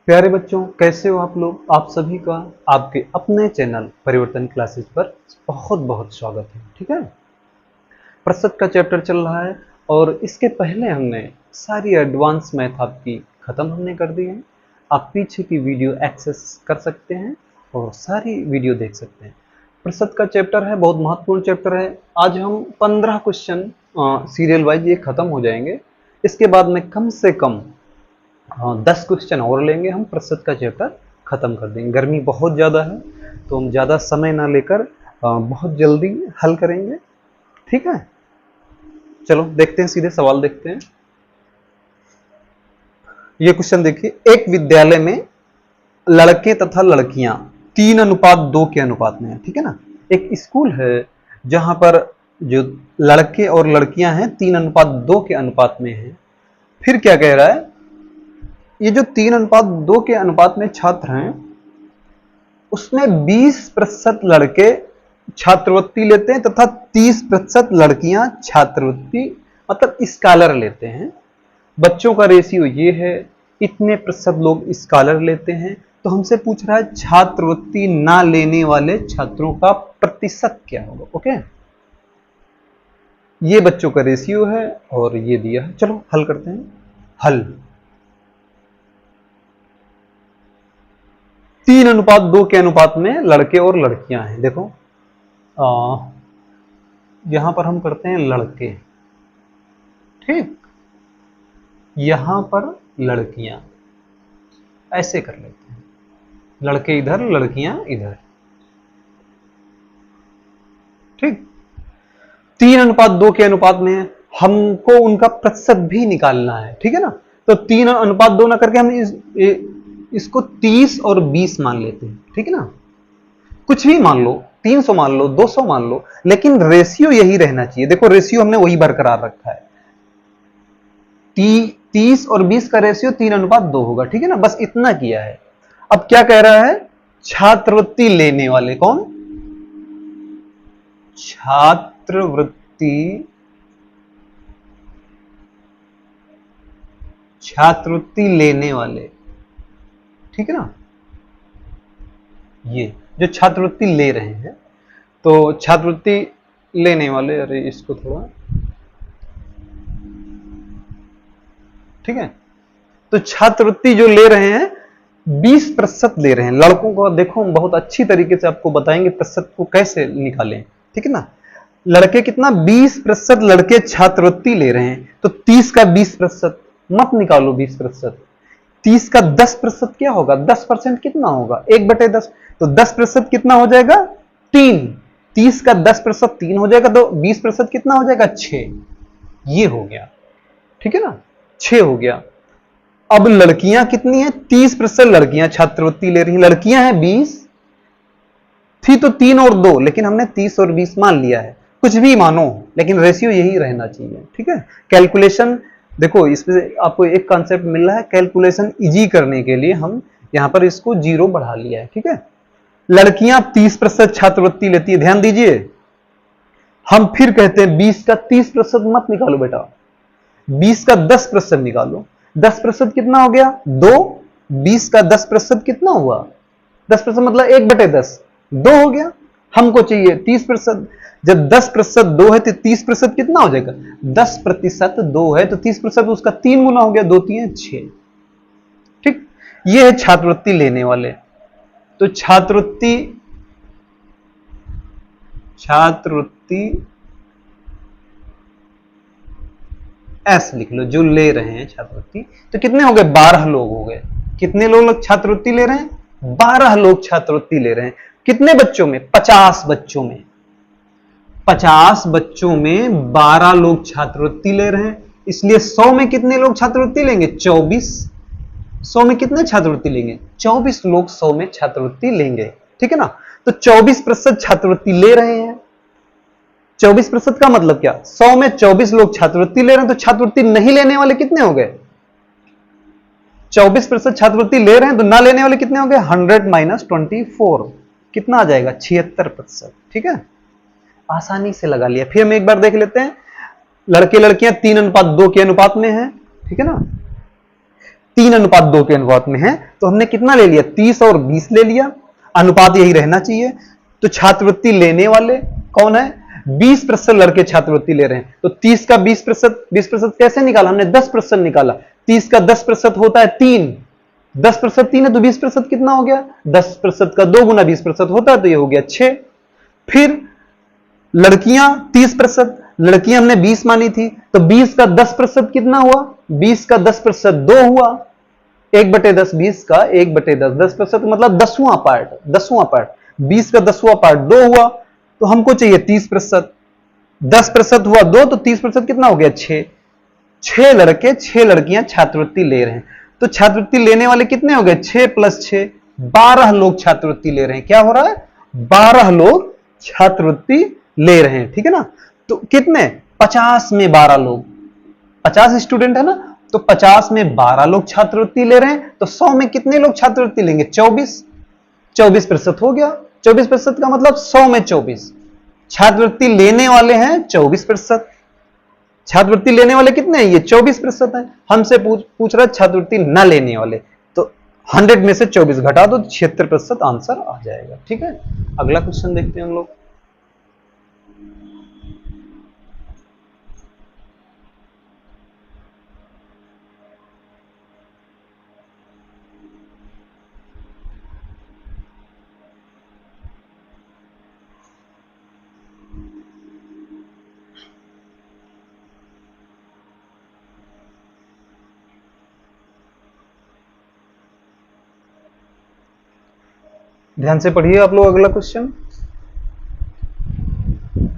प्यारे बच्चों, कैसे हो आप लोग। आप सभी का आपके अपने चैनल परिवर्तन क्लासेस पर बहुत बहुत स्वागत है। ठीक है, प्रसत का चैप्टर चल रहा है और इसके पहले हमने सारी एडवांस मैथ आपकी खत्म हमने कर दी है। आप पीछे की वीडियो एक्सेस कर सकते हैं और सारी वीडियो देख सकते हैं। प्रसत का चैप्टर है, बहुत महत्वपूर्ण चैप्टर है। आज हम 15 क्वेश्चन सीरियल वाइज ये खत्म हो जाएंगे। इसके बाद में कम से कम 10 क्वेश्चन और लेंगे, हम प्रसत का चैप्टर खत्म कर देंगे। गर्मी बहुत ज़्यादा है तो हम ज़्यादा समय ना लेकर बहुत जल्दी हल करेंगे। ठीक है, चलो देखते हैं, सीधे सवाल देखते हैं। ये क्वेश्चन देखिए, एक विद्यालय में लड़के तथा लड़कियां 3:2 के अनुपात में है। ठीक है ना, एक स्कूल है जहां पर जो लड़के और लड़कियां हैं 3:2 के अनुपात में है। फिर क्या कह रहा है, ये जो 3:2 के अनुपात में छात्र हैं उसमें 20% लड़के छात्रवृत्ति लेते हैं तथा 30% लड़कियां छात्रवृत्ति मतलब स्कॉलर लेते हैं। बच्चों का रेशियो ये है, इतने प्रतिशत लोग स्कॉलर लेते हैं। तो हमसे पूछ रहा है छात्रवृत्ति ना लेने वाले छात्रों का प्रतिशत क्या होगा। ओके, ये बच्चों का रेशियो है और ये दिया है। चलो हल करते हैं। हल 3:2 के अनुपात में लड़के और लड़कियां हैं। देखो यहां पर हम करते हैं लड़के, ठीक, यहां पर लड़कियां, ऐसे कर लेते हैं, लड़के इधर लड़कियां इधर। ठीक, 3:2 के अनुपात में है, हमको उनका प्रतिशत भी निकालना है। ठीक है ना, तो 3:2 ना करके हम इसको 30 और 20 मान लेते हैं। ठीक है ना, कुछ भी मान लो, 300 मान लो, 200 मान लो, लेकिन रेशियो यही रहना चाहिए। देखो रेशियो हमने वही बरकरार रखा है, 30 और 20 का रेशियो 3:2 होगा। ठीक है ना, बस इतना किया है। अब क्या कह रहा है, छात्रवृत्ति लेने वाले कौन, छात्रवृत्ति लेने वाले। ठीक है ना, ये जो छात्रवृत्ति ले रहे हैं, तो छात्रवृत्ति लेने वाले, अरे इसको थोड़ा, ठीक है, तो छात्रवृत्ति जो ले रहे हैं 20% ले रहे हैं। लड़कों को देखो, हम बहुत अच्छी तरीके से आपको बताएंगे प्रतिशत को कैसे निकालें। ठीक है ना, लड़के कितना, 20% लड़के छात्रवृत्ति ले रहे हैं, तो 30 का 20% मत निकालो, 20%, 30 का 10% क्या होगा, 10% कितना होगा, 1/10, तो 10% कितना हो जाएगा, 3। 30 का 10% 3 हो जाएगा, तो 20% कितना हो जाएगा, 6। ये हो गया। ठीक है ना, 6 हो गया। अब लड़कियां कितनी है, 30% लड़कियां छात्रवृत्ति ले रही हैं। लड़कियां हैं 20 थी तो 3 और 2, लेकिन हमने 30 और 20 मान लिया है। कुछ भी मानो, लेकिन रेशियो यही रहना चाहिए। ठीक है, कैलकुलेशन देखो, इसमें आपको एक कॉन्सेप्ट मिल रहा है, कैलकुलेशन इजी करने के लिए हम यहां पर इसको 0 बढ़ा लिया है। ठीक है, लड़कियां 30% छात्रवृत्ति लेती है, ध्यान दीजिए। हम फिर कहते हैं 20 का 30% मत निकालो बेटा, 20 का 10% निकालो। 10% कितना हो गया, 2। 20 का 10% कितना हुआ, 10% मतलब 1/10, 2 हो गया। हमको चाहिए 30%, जब 10% 2 है तो 30% कितना हो जाएगा, 10% 2 है तो 30% उसका 3 गुना हो गया, 2 3 6। ठीक, ये है छात्रवृत्ति लेने वाले। तो छात्रवृत्ति ऐसे लिख लो, जो ले रहे हैं छात्रवृत्ति। तो कितने हो गए, 12 लोग हो गए। कितने लोग छात्रवृत्ति ले रहे हैं, 12 लोग छात्रवृत्ति ले रहे हैं। कितने बच्चों में, 50 बच्चों में, 50 बच्चों में 12 लोग छात्रवृत्ति ले रहे हैं। इसलिए 100 में कितने लोग छात्रवृत्ति लेंगे, 24। 100 में कितने छात्रवृत्ति लेंगे, 24 लोग 100 में छात्रवृत्ति लेंगे। ठीक है ना, तो 24% छात्रवृत्ति ले रहे हैं। 24% का मतलब क्या, 100 में 24 लोग छात्रवृत्ति ले रहे हैं, तो छात्रवृत्ति नहीं लेने वाले कितने हो गए, 24% छात्रवृत्ति ले रहे हैं तो ना लेने वाले कितने हो गए, 100 - 24 कितना आ जाएगा, 76%। ठीक है, आसानी से लगा लिया। फिर हम एक बार देख लेते हैं, लड़के लड़कियां 3:2 के अनुपात में है। ठीक है ना, 3:2 के अनुपात में है, तो हमने कितना ले लिया, 30 और 20 ले लिया, अनुपात यही रहना चाहिए। तो छात्रवृत्ति लेने वाले कौन है, 20% लड़के छात्रवृत्ति ले रहे हैं, तो 30 का 20%, 20% कैसे निकाला हमने, 10% निकाला। 30 का 10% होता है 3, 10% 3 है, तो 20% कितना हो गया, 10% का 2 गुना 20% होता है, तो ये हो गया 6। फिर लड़कियां 30%, लड़कियां हमने 20 मानी थी, तो 20 का 10% कितना हुआ, 20 का 10% 2 हुआ, 1/10, 20 का 1/10, 10% मतलब 10वां पार्ट, 10वां पार्ट, 20 का 10वां पार्ट 2 हुआ, तो हमको चाहिए 30%, 10% हुआ 2, तो 30% कितना हो गया, 6। 6 लड़के 6 लड़कियां छात्रवृत्ति ले रहे हैं, तो छात्रवृत्ति लेने वाले कितने हो गए, 6 + 6, 12 लोग छात्रवृत्ति ले रहे हैं। क्या हो रहा है, 12 लोग छात्रवृत्ति ले रहे हैं, ठीक है ना। तो कितने, 50 में 12 लोग, 50 स्टूडेंट है ना, तो 50 में 12 लोग छात्रवृत्ति ले रहे हैं, तो 100 में कितने लोग छात्रवृत्ति लेंगे, 24, 24% हो गया। 24% का मतलब 100 में 24, छात्रवृत्ति लेने वाले हैं 24%, छात्रवृत्ति लेने वाले कितने हैं, ये 24% है। हमसे पूछ रहा है छात्रवृत्ति न लेने वाले, तो 100 में से 24 घटा दो, 76% आंसर आ जाएगा, ठीक है। अगला क्वेश्चन देखते हैं हम लोग। ध्यान से पढ़िए आप लोग अगला क्वेश्चन,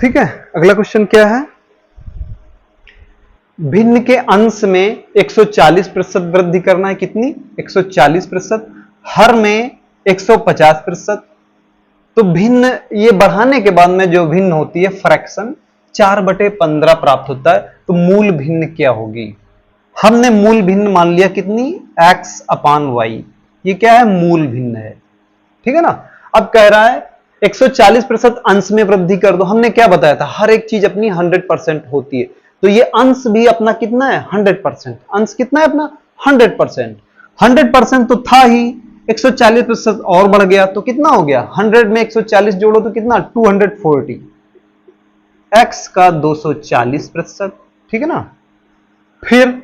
ठीक है। अगला क्वेश्चन क्या है, भिन्न के अंश में 140% वृद्धि करना है, कितनी, 140%, हर में 150%। तो भिन्न, ये बढ़ाने के बाद में जो भिन्न होती है फ्रैक्शन 4/15 प्राप्त होता है, तो मूल भिन्न क्या होगी। हमने मूल भिन्न मान लिया कितनी, x/y, ये क्या है, मूल भिन्न है, ठीक है ना। अब कह रहा है 140% अंश में वृद्धि कर दो, हमने क्या बताया था, हर एक चीज अपनी 100% होती है, तो ये अंश भी अपना कितना है, 100%, अंश कितना है अपना, 100%, 100% तो था ही, 140% और बढ़ गया, तो कितना हो गया, 100 में 140 जोड़ो तो कितना, 240, x का 240%, ठीक है ना। फिर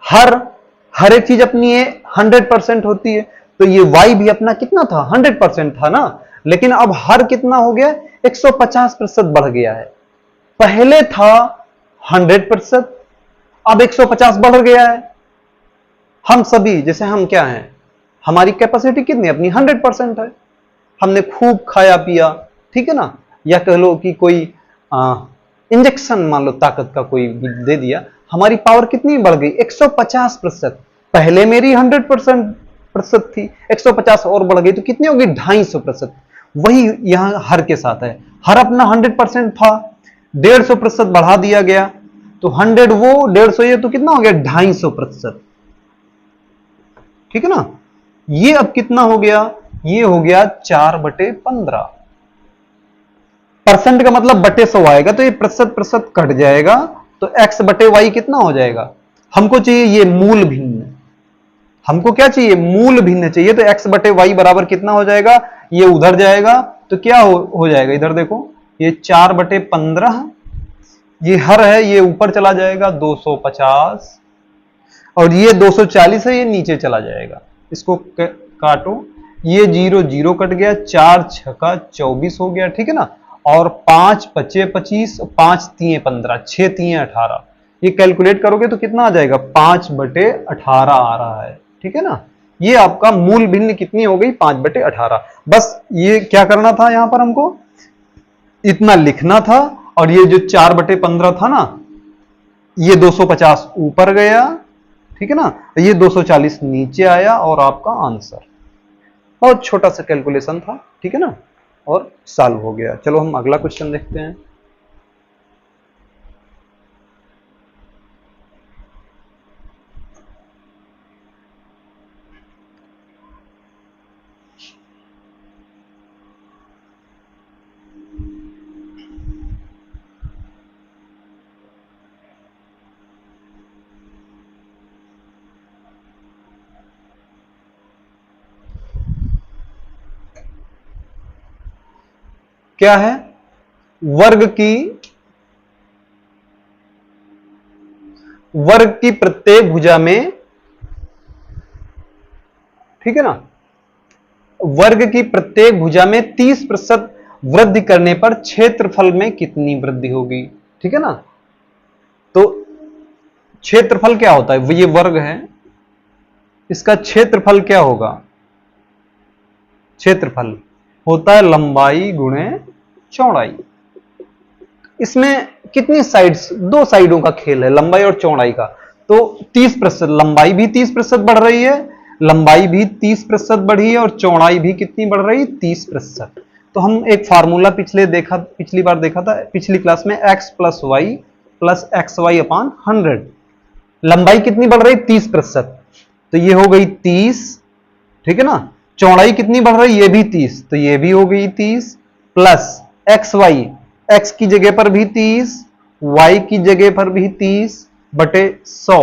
हर एक चीज अपनी 100% होती है, तो ये y भी अपना कितना था, 100% था ना, लेकिन अब हर कितना हो गया, 150% बढ़ गया है। पहले था 100%, अब 150 बढ़ गया है। हम सभी, जैसे हम क्या हैं, हमारी कैपेसिटी कितनी, अपनी 100% है, हमने खूब खाया पिया, ठीक है ना, या कह लो कि कोई इंजेक्शन मान लो ताकत का कोई दे दिया, हमारी पावर कितनी बढ़ गई, 150%। पहले मेरी 100% थी, 150 और बढ़ गई, तो कितनी होगी, 250%। वही यहां हर के साथ है, हर अपना 100% था, 150% बढ़ा दिया गया, तो 100 वो 150 ये, तो कितना हो गया, 250%, ठीक है ना। ये अब कितना हो गया, ये हो गया 4/15, परसेंट का मतलब बटे 100 आएगा, तो ये प्रतिशत कट जाएगा, तो x/y कितना हो जाएगा, हमको चाहिए ये मूल भिन्न, हमको क्या चाहिए, मूल भिन्न चाहिए, तो x/y बराबर कितना हो जाएगा, ये उधर जाएगा, तो क्या हो जाएगा, इधर देखो, ये 4/15, ये हर है, ये ऊपर चला जाएगा 250, और ये 240 है, ये नीचे चला जाएगा, इसको काटो, ये 0 0 कट गया, 4 6 24 हो गया, ठीक है ना, और 5 5 25, 5 3 15, 6 3 18, ये कैलकुलेट करोगे तो कितना आ जाएगा, 5/18 आ रहा है, ठीक है ना। ये आपका मूल भिन्न कितनी हो गई, 5/18। बस ये क्या करना था, यहां पर हमको इतना लिखना था, और ये जो 4/15 था ना, ये 250 ऊपर गया, ठीक है ना, ये 240 नीचे आया, और आपका आंसर, बहुत छोटा सा कैलकुलेशन था, ठीक है ना, और सॉल्व हो गया। चलो हम अगला क्वेश्चन देखते हैं। क्या है, वर्ग की प्रत्येक भुजा में, ठीक है ना, वर्ग की प्रत्येक भुजा में 30% वृद्धि करने पर क्षेत्रफल में कितनी वृद्धि होगी। ठीक है ना, तो क्षेत्रफल क्या होता है, ये वर्ग है, इसका क्षेत्रफल क्या होगा, क्षेत्रफल होता है लंबाई गुणे चौड़ाई। इसमें कितनी साइड्स, दो साइडों का खेल है, लंबाई और चौड़ाई का। तो 30%, लंबाई भी 30% बढ़ रही है, लंबाई भी 30% बढ़ी है, और चौड़ाई भी कितनी बढ़ रही है, 30%। तो हम एक फार्मूला पिछली बार देखा था, पिछली क्लास में, x plus y plus x y upon 100। लंबाई कितनी बढ़ रही, 30%, तो ये हो गई 30, ठीक है ना। चौड़ाई कितनी बढ़ रही, ये भी 30, तो ये भी हो गई 30, प्लस एक्स वाई, एक्स की जगह पर भी 30, वाई की जगह पर भी 30 बटे 100,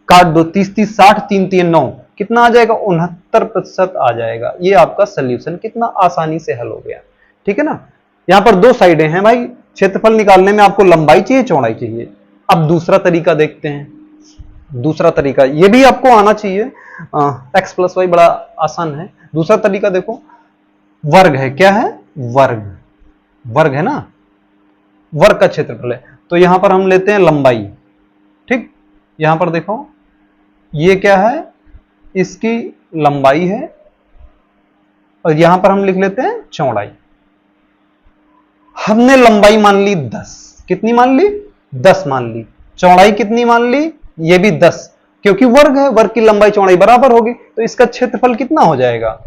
काट दो, 30 30 60, 3 3 9, कितना आ जाएगा, 69% आ जाएगा। ये आपका सोल्यूशन कितना आसानी से हल हो गया। ठीक है ना, यहां पर दो साइडें हैं भाई, क्षेत्रफल निकालने में आपको लंबाई चाहिए, चौड़ाई चाहिए। अब दूसरा तरीका देखते हैं, दूसरा तरीका, ये भी आपको आना चाहिए, एक्स प्लस वाई बड़ा आसान है। दूसरा तरीका देखो, वर्ग है, क्या है, वर्ग, वर्ग है ना, वर्ग का क्षेत्रफल है। तो यहां पर हम लेते हैं लंबाई, ठीक, यहां पर देखो, ये क्या है, इसकी लंबाई है, और यहां पर हम लिख लेते हैं चौड़ाई। हमने लंबाई मान ली 10, कितनी मान ली, 10 मान ली, चौड़ाई कितनी मान ली, ये भी 10, क्योंकि वर्ग है, वर्ग की लंबाई चौड़ाई बराबर होगी, तो इसका क्षेत्रफल कितना हो जाएगा,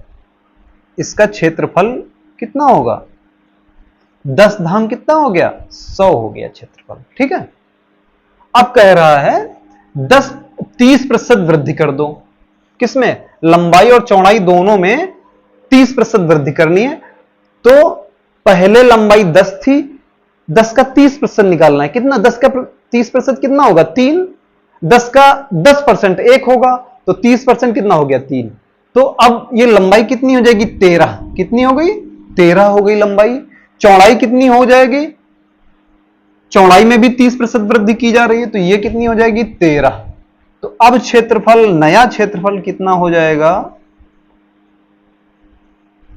इसका क्षेत्रफल कितना होगा, 10 धाम कितना हो गया, 100 हो गया क्षेत्रफल। ठीक है, अब कह रहा है 30% वृद्धि कर दो, किसमें, लंबाई और चौड़ाई दोनों में 30% वृद्धि करनी है। तो पहले लंबाई 10 थी, 10 का 30% निकालना है, कितना, 10 का 30% कितना होगा, 3, 10 का 10% 1 होगा, तो 30% कितना हो गया, 3। तो अब ये लंबाई कितनी हो जाएगी, 13, कितनी हो गई, 13 हो गई लंबाई। चौड़ाई कितनी हो जाएगी, चौड़ाई में भी 30% वृद्धि की जा रही है, तो ये कितनी हो जाएगी, 13। तो अब क्षेत्रफल, नया क्षेत्रफल कितना हो जाएगा,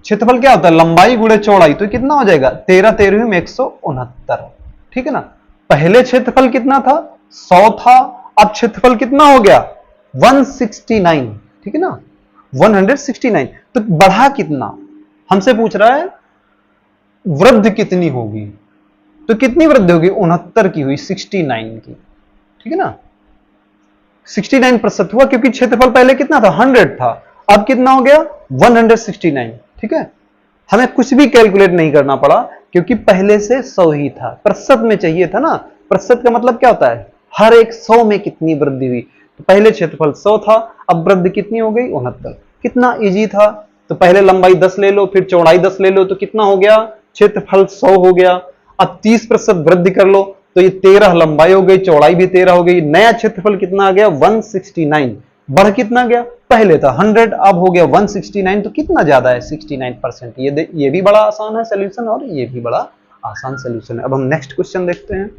क्षेत्रफल क्या होता है, लंबाई गुणे चौड़ाई, तो कितना हो जाएगा, 13 13 में 169। ठीक है ना, पहले क्षेत्रफल कितना था, 100 था, अब क्षेत्रफल कितना हो गया, 169। ठीक है ना, 169। तो बढ़ा कितना, हमसे पूछ रहा है वृद्धि कितनी होगी, तो कितनी वृद्धि होगी, 69 की हुई, 69 की। ठीक है ना, 69% हुआ, क्योंकि क्षेत्रफल पहले कितना था, 100 था, अब कितना हो गया, 169। ठीक है, हमें कुछ भी कैलकुलेट नहीं करना पड़ा, क्योंकि पहले से 100 ही था, प्रतिशत में चाहिए था ना। प्रतिशत का मतलब क्या होता है, हर एक 100 में कितनी वृद्धि हुई, तो पहले क्षेत्रफल 100 था, अब वृद्धि कितनी हो गई, 69। कितना इजी था, तो पहले लंबाई 10 ले लो, फिर चौड़ाई 10 ले लो, तो कितना हो गया, क्षेत्रफल 100 हो गया। अब 30% वृद्धि कर लो, तो ये 13 लंबाई हो गई, चौड़ाई भी 13 हो गई, नया क्षेत्रफल कितना आ गया, 169। बढ़ कितना गया, पहले था 100, अब हो गया 169, तो कितना ज्यादा है, 69%। ये भी बड़ा आसान है सोल्यूशन, और ये भी बड़ा आसान सोल्यूशन है। अब हम नेक्स्ट क्वेश्चन देखते हैं।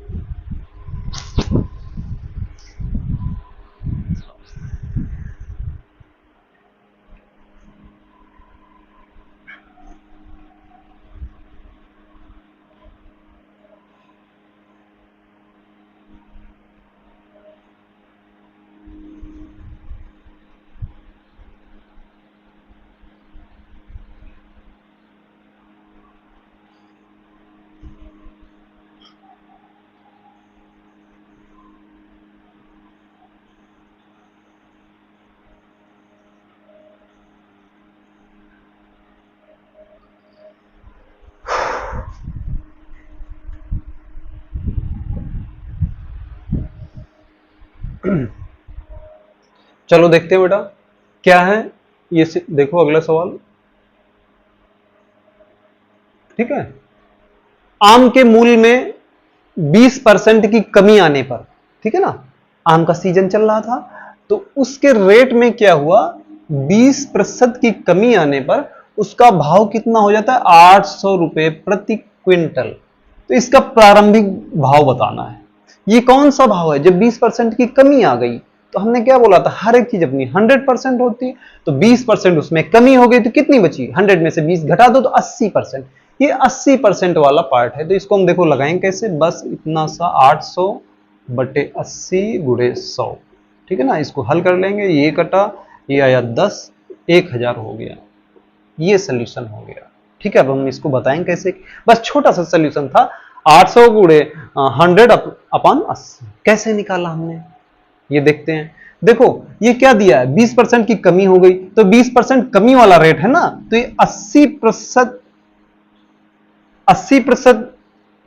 चलो देखते हैं बेटा क्या है ये, देखो अगला सवाल। ठीक है, आम के मूल्य में 20% की कमी आने पर, ठीक है ना, आम का सीजन चल रहा था, तो उसके रेट में क्या हुआ, 20% की कमी आने पर उसका भाव कितना हो जाता है, 800 रुपए प्रति क्विंटल। तो इसका प्रारंभिक भाव बताना है। ये कौन सा भाव है? जब 20% की कमी आ गई तो हमने क्या बोला था, हर एक चीज अपनी 100% होती है, तो 20% उसमें कमी हो गई तो कितनी बची? 100 में से 20 घटा दो तो 80%। ये 80% वाला पार्ट है। तो इसको हम देखो लगाएंगे कैसे, बस इतना सा 800 बटे 80 गुणे 100, ठीक है ना। इसको हल कर लेंगे, ये कटा, ये आया 10, 1000 हो गया। ये सोल्यूशन हो गया, ठीक है। अब हम इसको बताएंगे कैसे, बस छोटा सा सोल्यूशन था। 800 गुणे 100 अपॉन 80 कैसे निकाला हमने, ये देखते हैं। देखो ये क्या दिया है, 20% की कमी हो गई, तो 20% कमी वाला रेट है ना, तो ये 80%,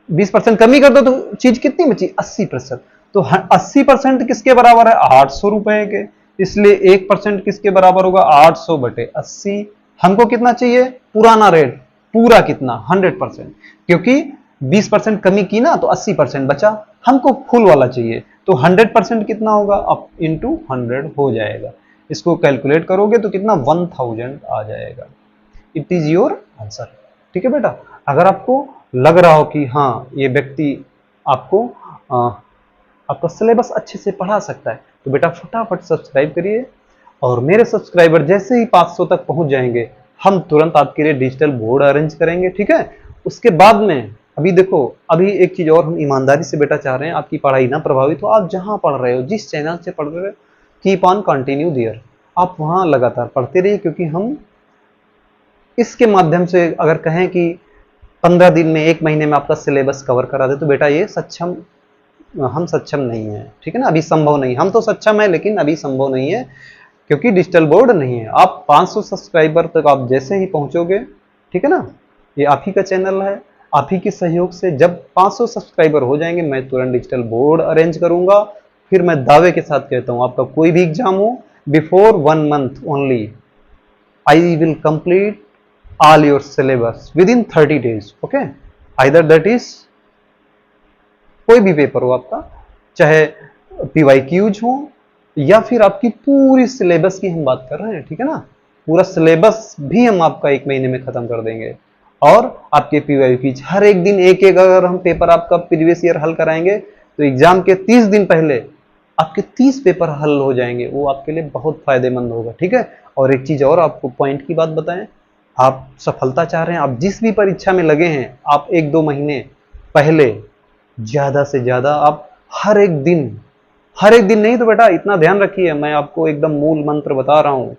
20% कमी कर दो तो चीज कितनी बची? 80%। तो 80% किसके बराबर है? 800 रुपए के। इसलिए 1% किसके बराबर होगा? 800 बटे 80। हमको कितना चाहिए? पुराना रेट, पूरा कितना? 100%, क्योंकि 20% कमी की ना तो 80% बचा, हमको फुल वाला चाहिए। तो 100% कितना होगा? अब इंटू 100 हो जाएगा। इसको कैलकुलेट करोगे तो कितना? 1000 आ जाएगा। इट इज योर आंसर, ठीक है बेटा। अगर आपको लग रहा हो कि हाँ ये व्यक्ति आपको आपका सिलेबस अच्छे से पढ़ा सकता है, तो बेटा फटाफट सब्सक्राइब करिए। और मेरे सब्सक्राइबर जैसे ही 500 तक पहुंच जाएंगे, हम तुरंत आपके लिए डिजिटल बोर्ड अरेंज करेंगे, ठीक है। उसके बाद में अभी देखो, अभी एक चीज और हम ईमानदारी से बेटा चाह रहे हैं, आपकी पढ़ाई ना प्रभावित हो। आप जहां पढ़ रहे हो, जिस चैनल से पढ़ रहे हो, कीप ऑन कंटिन्यू देयर, आप वहां लगातार पढ़ते रहिए। क्योंकि हम इसके माध्यम से अगर कहें कि 15 दिन में, 1 महीने में आपका सिलेबस कवर करा दे, तो बेटा ये हम सक्षम नहीं है, ठीक है ना। अभी संभव नहीं, हम तो सक्षम है लेकिन अभी संभव नहीं है, क्योंकि डिजिटल बोर्ड नहीं है। आप 500 सब्सक्राइबर तक आप जैसे ही पहुंचोगे, ठीक है ना, ये आप ही का चैनल है, आप ही के सहयोग से जब 500 सब्सक्राइबर हो जाएंगे, मैं तुरंत डिजिटल बोर्ड अरेंज करूंगा। फिर मैं दावे के साथ कहता हूं, आपका कोई भी एग्जाम हो, before 1 month only I will complete all your syllabus within 30 days, okay, either that is कोई भी पेपर हो आपका, चाहे PYQs हो या फिर आपकी पूरी सिलेबस की हम बात कर रहे हैं, ठीक है ना। पूरा सिलेबस भी हम आपका 1 महीने में खत्म कर देंगे। और आपके PYQs हर एक दिन एक एक, अगर हम पेपर आपका प्रीवियस ईयर हल कराएंगे तो एग्जाम के 30 दिन पहले आपके 30 पेपर हल हो जाएंगे। वो आपके लिए बहुत फायदेमंद होगा, ठीक है। और एक चीज और आपको पॉइंट की बात बताएं, आप सफलता चाह रहे हैं, आप जिस भी परीक्षा में लगे हैं, आप 1-2 महीने पहले ज्यादा से ज्यादा आप हर एक दिन नहीं तो बेटा इतना ध्यान रखिए, मैं आपको एकदम मूल मंत्र बता रहा हूं,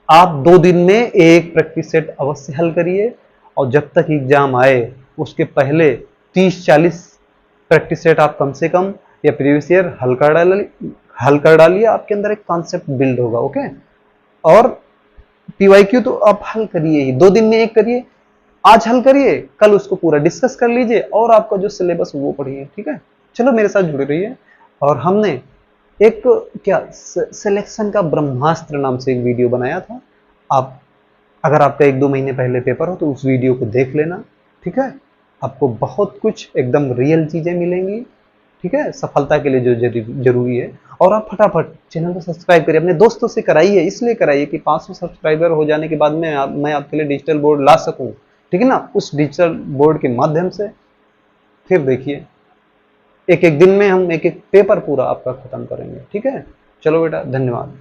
आप 2 दिन में एक प्रैक्टिस सेट अवश्य हल करिए। और जब तक एग्जाम आए उसके पहले 30-40 प्रैक्टिस सेट आप कम से कम या प्रीवियस ईयर हल कर डालिए। आपके अंदर एक कॉन्सेप्ट बिल्ड होगा, ओके। और PYQ तो आप हल करिए ही, 2 दिन में एक करिए, आज हल करिए, कल उसको पूरा डिस्कस कर लीजिए और आपका जो सिलेबस वो पढ़िए, ठीक है। चलो मेरे साथ जुड़े रहिए। और हमने एक क्या सिलेक्शन का ब्रह्मास्त्र नाम से एक वीडियो बनाया था, आप अगर आपका 1-2 महीने पहले पेपर हो तो उस वीडियो को देख लेना, ठीक है। आपको बहुत कुछ एकदम रियल चीजें मिलेंगी, ठीक है, सफलता के लिए जो जरूरी है। और आप फटाफट चैनल को सब्सक्राइब करिए, अपने दोस्तों से कराइए, इसलिए कराइए कि 500 सब्सक्राइबर हो जाने के बाद में मैं आपके लिए डिजिटल बोर्ड ला सकूं, ठीक है ना। उस डिजिटल बोर्ड के माध्यम से फिर देखिए, एक एक दिन में हम एक एक पेपर पूरा आपका खत्म करेंगे, ठीक है। चलो बेटा, धन्यवाद।